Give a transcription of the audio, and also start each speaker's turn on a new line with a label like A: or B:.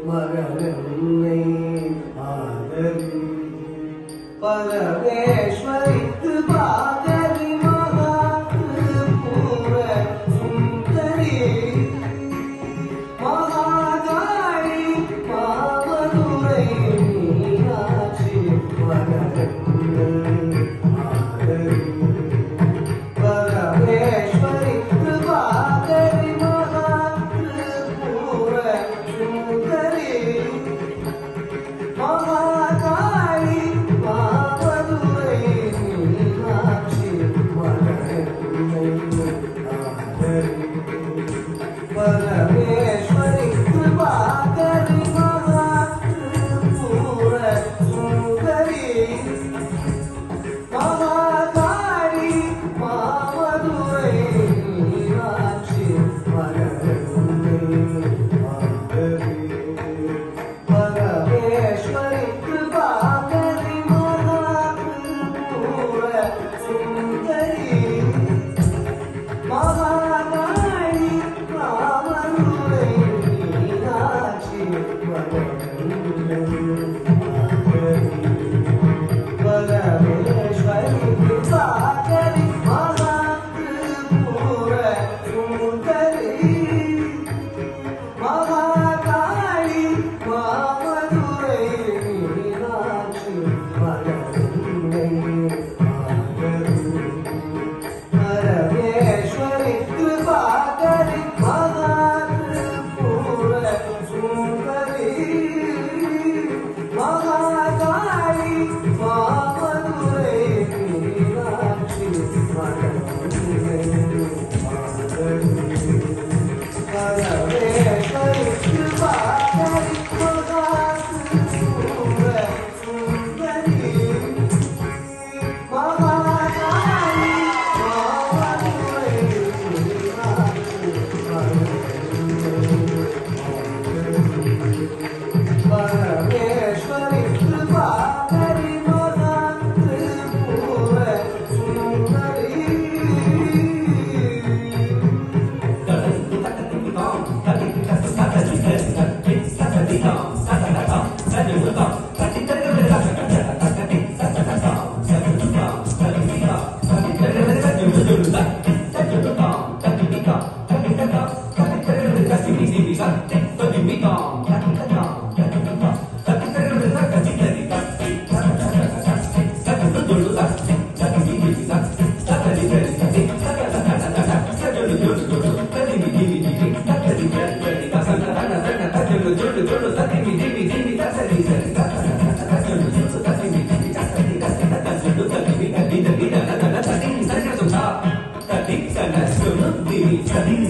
A: மகனை ஆதரி பரமேஸ்வரிக்கு பாதரி மகா பூர சுந்தரி மகாகாளி மாமதுரை மீனாட்சி மகனை ஆதரி பரமேஸ்வரிக்கு பாதரி மகா பூர சுந்தரி மகாகாளி மாமதுரை மீனாட்சி மகனை ஆதரி பரமேஸ்வரிக்கு பாதரி மகா பூர சுந்தரி மகாகாளி மாமதுரை மீனாட்சி மகனை ஆதரி பரமேஸ்வரிக்கு பாதரி மகா பூர சுந்தரி மகாகாளி மாமதுரை மீனாட்சி மகனை பரமேஸ்வரிக்கு பாதரி மகா பூர சுந்தரி மகாகாளி மாமதுரை மீனாட்சி மகனை ஆதரி பரமேஸ்வரிக்கு பாதரி மகா பூர சுந்தரி மகாகாளி மாமதுரை மீனாட்சி மகனை ஆதரி பரமேஸ்வரிக்கு பாதரி மகா பூர சுந்தரி மகாகாளி மாமதுரை மீனாட்சி பரமேஸ்வரிக்கு பாதரி மகா பூர சுந்தரி
B: Tadi